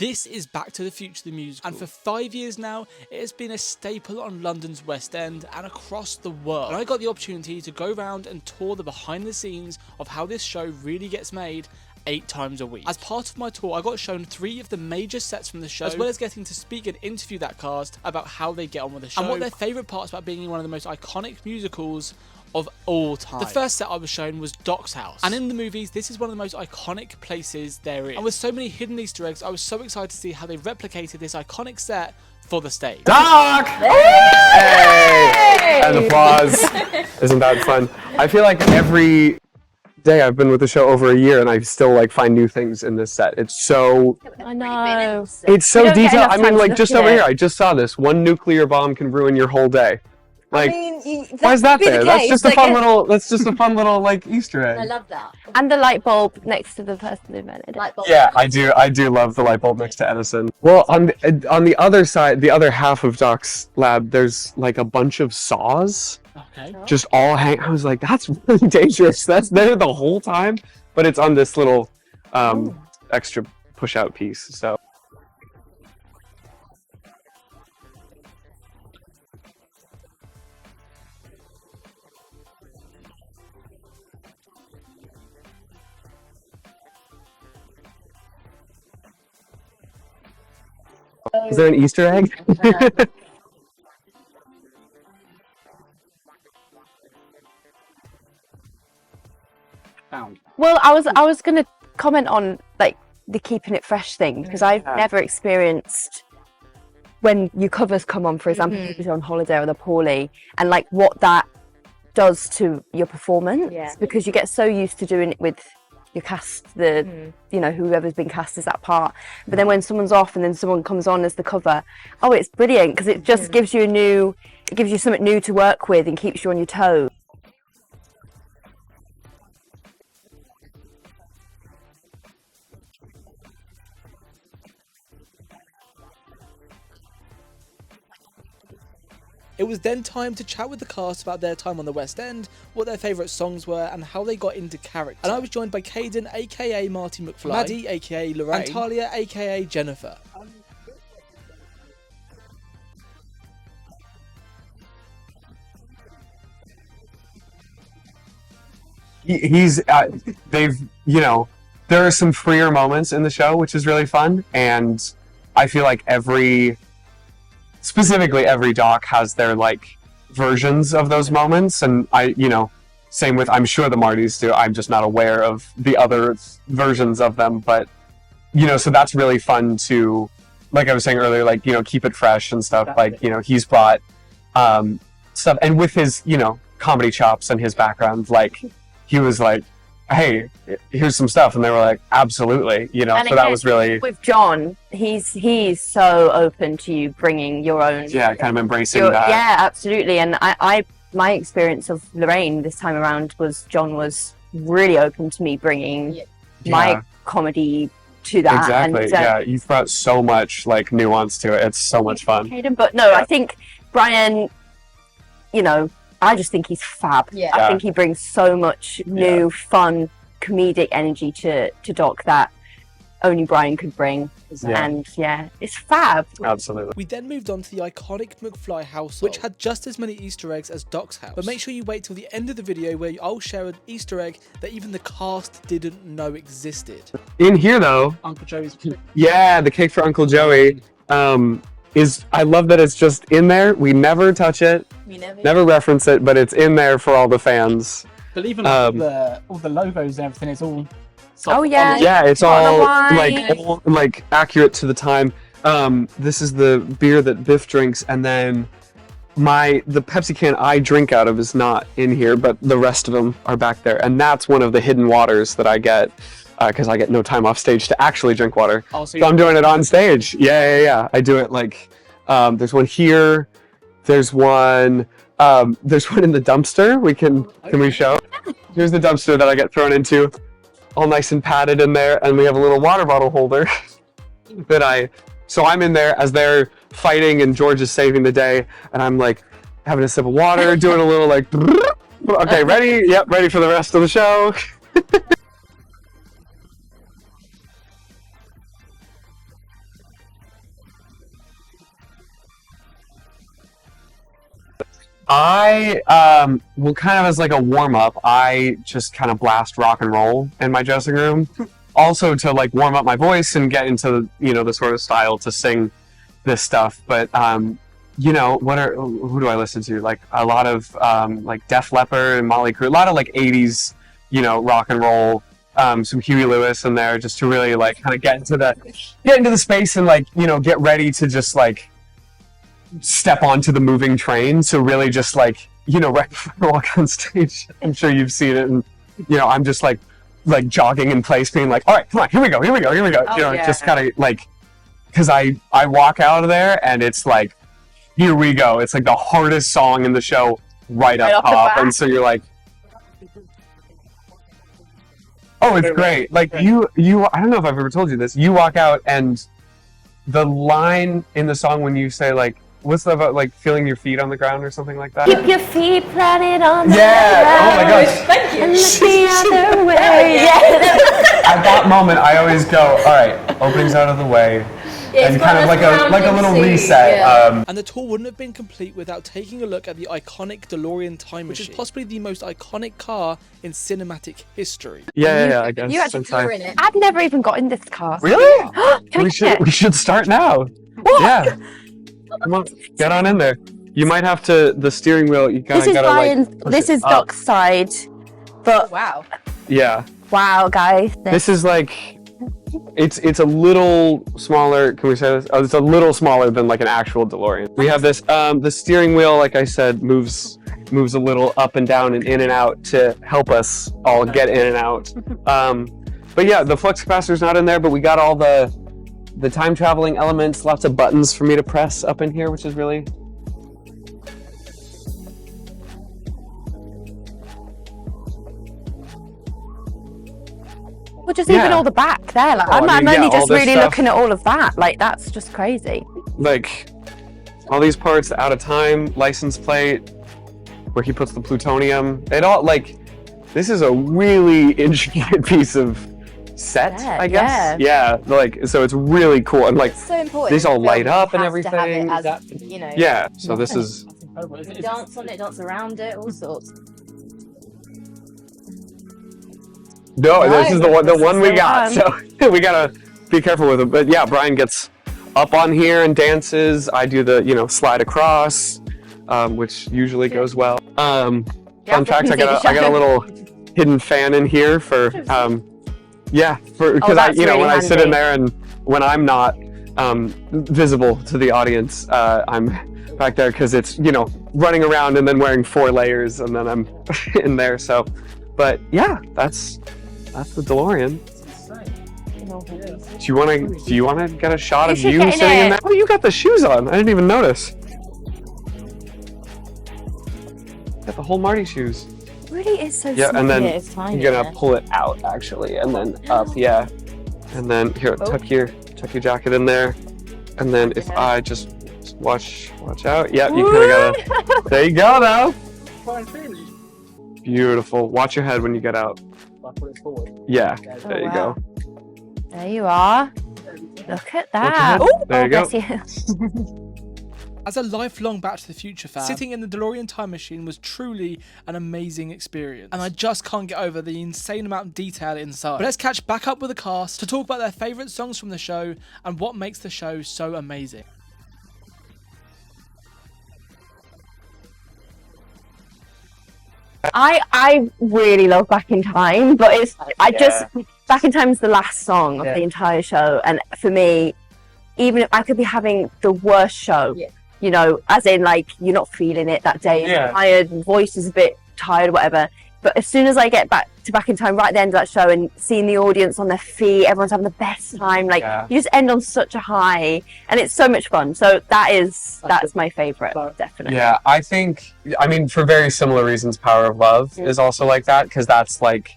This is Back to the Future the musical, and for 5 years now it has been a staple on London's West End and across the world. And I got the opportunity to go around and tour the behind the scenes of how this show really gets made 8 times a week. As part of my tour, I got shown 3 of the major sets from the show, as well as getting to speak and interview that cast about how they get on with the show and what their favourite parts about being in one of the most iconic musicals of all time. The first set I was shown was Doc's house, and in the movies this is one of the most iconic places there is. And with so many hidden Easter eggs, I was so excited to see how they replicated this iconic set for the stage. Doc! Hey! And applause. Isn't that fun? I feel like every day I've been with the show over a year and I still like find new things in this set. It's so... I know. It's so detailed. I mean, like just over here, I just saw this. One nuclear bomb can ruin your whole day. Like, I mean, why is that there? That's just a fun little. That's just a fun little like Easter egg. I love that. And the light bulb next to the person who invented it. Light bulb. Yeah, I do love the light bulb next to Edison. Well, on the other side, the other half of Doc's lab, there's like a bunch of saws. Okay. Just all hang. I was like, that's really dangerous. That's there the whole time, but it's on this little extra push-out piece. So. Is there an Easter egg? Well, I was gonna comment on like the keeping it fresh thing, because I've never experienced when your covers come on, for example, if you're on holiday or the poorly, and like what that does to your performance, because you get so used to doing it with your cast, you know, whoever's been cast as that part, but then when someone's off and then someone comes on as the cover, it's brilliant, because it just gives you something new to work with and keeps you on your toes. It was then time to chat with the cast about their time on the West End, what their favourite songs were, and how they got into character. And I was joined by Caden, aka Marty McFly, Maddie, aka Lorraine, and Talia, aka Jennifer. They've, you know, there are some freer moments in the show, which is really fun, and I feel like specifically every doc has their like versions of those moments, and same with, I'm sure the Martys do, I'm just not aware of the other versions of them, but so that's really fun to, like I was saying earlier, like keep it fresh and stuff. Like he's brought stuff, and with his comedy chops and his background, like he was like, hey, here's some stuff, and they were like, absolutely, and so again, that was really with John. He's so open to you bringing your own, kind of embracing that. Yeah, absolutely. And my experience of Lorraine this time around was John was really open to me bringing my comedy to that. Exactly. And, you've brought so much like nuance to it. It's so much fun. But no, I think Brian, I just think he's fab. I think he brings so much new, fun, comedic energy to Doc that only Brian could bring. And it's fab. Absolutely. We then moved on to the iconic McFly household, which had just as many Easter eggs as Doc's house. But make sure you wait till the end of the video where I'll share an Easter egg that even the cast didn't know existed. In here though, Uncle Joey's the cake for Uncle Joey I love that it's just in there. We never touch it. We never reference it, but it's in there for all the fans. But even all the logos and everything, it's all it's all like accurate to the time. This is the beer that Biff drinks, and then the Pepsi can I drink out of is not in here, but the rest of them are back there, and that's one of the hidden waters that I get. Because I get no time off stage to actually drink water. So I'm doing it on stage. Yeah. I do it like, there's one here. There's one in the dumpster. Can we show? Here's the dumpster that I get thrown into, all nice and padded in there. And we have a little water bottle holder so I'm in there as they're fighting and George is saving the day. And I'm like having a sip of water, doing a little like, okay, ready? Yep, ready for the rest of the show. Well, kind of as like a warm up, I just kind of blast rock and roll in my dressing room. Also to like warm up my voice and get into, the sort of style to sing this stuff. But, who do I listen to? Like a lot of like Def Leppard and Motley Crue, a lot of like 80s, rock and roll, some Huey Lewis in there just to really like kind of get into the space and like, get ready to just like step onto the moving train. So really just like, right before I walk on stage, I'm sure you've seen it, and I'm just like jogging in place being like, all right, come on, here we go. Just kind of like, because I walk out of there and it's like, here we go. It's like the hardest song in the show right up top, and so you're like, oh, it's great. Like you I don't know if I've ever told you this, you walk out and the line in the song when you say like, what's that about, like feeling your feet on the ground or something like that? Keep your feet planted on the ground. Oh my gosh. Thank you. And look the other way. At that moment, I always go, all right, opening's out of the way. And kind of like a little reset. Yeah. And the tour wouldn't have been complete without taking a look at the iconic DeLorean time machine, which is possibly the most iconic car in cinematic history. Yeah, I guess. You actually were in it. I've never even got in this car. Really? Can we should start now. What? Yeah. Come on, get on in there. You might have to, the steering wheel, you kind of gotta like, this is Doc's side, but Wow. yeah. wow, guys. This is like, it's a little smaller, can we say this? Oh, it's a little smaller than like an actual DeLorean. We have this, the steering wheel, like I said, moves a little up and down and in and out to help us all get in and out. But yeah, the flux capacitor's not in there, but we got all the time traveling elements, lots of buttons for me to press up in here, which is really... Well, just even all the back there. Like, I'm only just really looking at all of that. Like, that's just crazy. Like, all these parts, out of time, license plate, where he puts the plutonium. It all, like, this is a really intricate piece of set, I guess. Yeah, like, so it's really cool. And like, It's so important. these all light up and Have to have everything. it as, Yeah, so this is... Dance on it, dance around it, all sorts. No, this is the one we got, fun. so we gotta be careful with it. But yeah, Brian gets up on here and dances. I do the, slide across, which usually goes well. Fun fact, I got a little hidden fan in here for, because when I sit in there and when I'm not visible to the audience, I'm back there because it's, running around and then wearing 4 layers and then I'm in there. So, but yeah, that's the DeLorean. Do you wanna get a shot of you sitting in there? Oh, you got the shoes on. I didn't even notice. Got the whole Marty shoes. It really is so Yeah, small. and then It's tiny, you're gonna pull it out actually, and then up, yeah. And then here, tuck your jacket in there. And then if I just watch out. Yeah, you kinda gotta. There you go now. Beautiful. Watch your head when you get out. Yeah, there you go. There you are. Look at that. head. Oh, There you go. bless you. As a lifelong Back to the Future fan, sitting in the DeLorean time machine was truly an amazing experience. And I just can't get over the insane amount of detail inside. But let's catch back up with the cast to talk about their favourite songs from the show and what makes the show so amazing. I really love Back in Time, but Back in Time is the last song of the entire show, and for me, even if I could be having the worst show, as in like you're not feeling it that day, you're tired, voice is a bit tired, whatever. But as soon as I get back in Time, right at the end of that show, and seeing the audience on their feet, everyone's having the best time. Like you just end on such a high, and it's so much fun. So that's my favorite, definitely. Yeah, I mean, for very similar reasons, Power of Love is also like that, because that's like,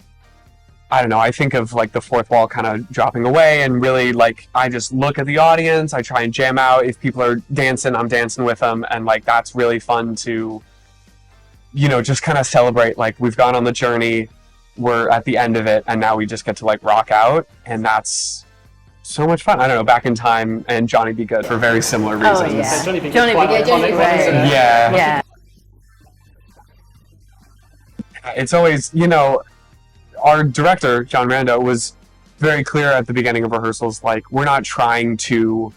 I don't know, I think of like the fourth wall kind of dropping away, and really like I just look at the audience, I try and jam out. If people are dancing, I'm dancing with them, and like that's really fun to, just kind of celebrate, like we've gone on the journey, we're at the end of it, and now we just get to like rock out, and that's so much fun. I don't know, Back in Time and Johnny Be Good for very similar reasons. Oh, yeah. Johnny Be Good. Yeah. It's always, you know, our director, John Rando, was very clear at the beginning of rehearsals, like, we're not trying to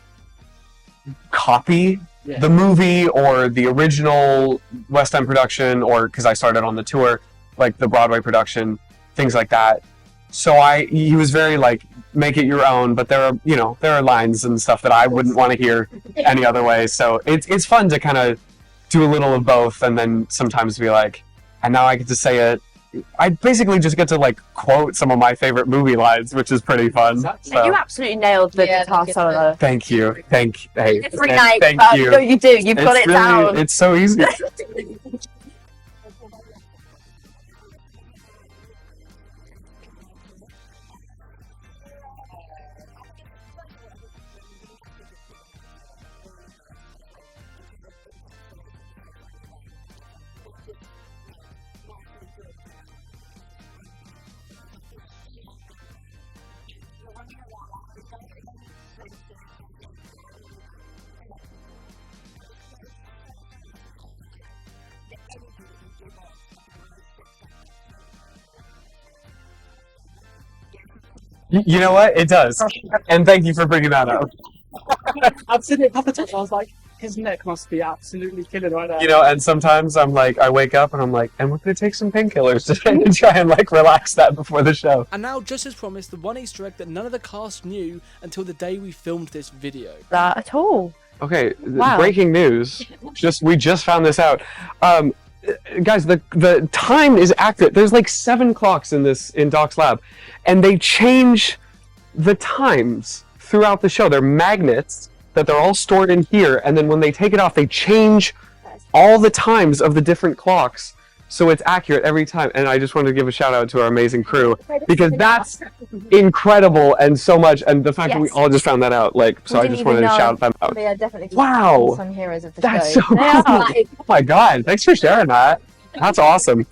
copy the movie or the original West End production, or because I started on the tour, like the Broadway production, things like that. So he was very like, make it your own, but there are lines and stuff that I wouldn't want to hear any other way. So it's fun to kind of do a little of both, and then sometimes be like, and now I get to say it. I basically just get to like quote some of my favorite movie lines, which is pretty fun. So. You absolutely nailed the guitar solo. Thank you. Thank you. Thank you. No, you do. You've got it down. It's so easy. You know what? It does. And thank you for bringing that up. I've seen it a couple of times. I was like, his neck must be absolutely killing right now. You know, and sometimes I'm like, I wake up and I'm like, and we're going to take some painkillers to try and like relax that before the show. And now, just as promised, the one Easter egg that none of the cast knew until the day we filmed this video. That at all. Okay, Wow. Breaking news. We just found this out. Guys, the time is accurate. There's like 7 clocks in Doc's lab, and they change the times throughout the show. They're magnets that they're all stored in here, and then when they take it off, they change all the times of the different clocks, so it's accurate every time. And I just wanted to give a shout out to our amazing crew, because that's incredible and so much. And the fact that we all just found that out, like, so I just wanted to shout them out. They are definitely Wow, some heroes of the that's show. so cool. Oh my God, thanks for sharing that. That's awesome.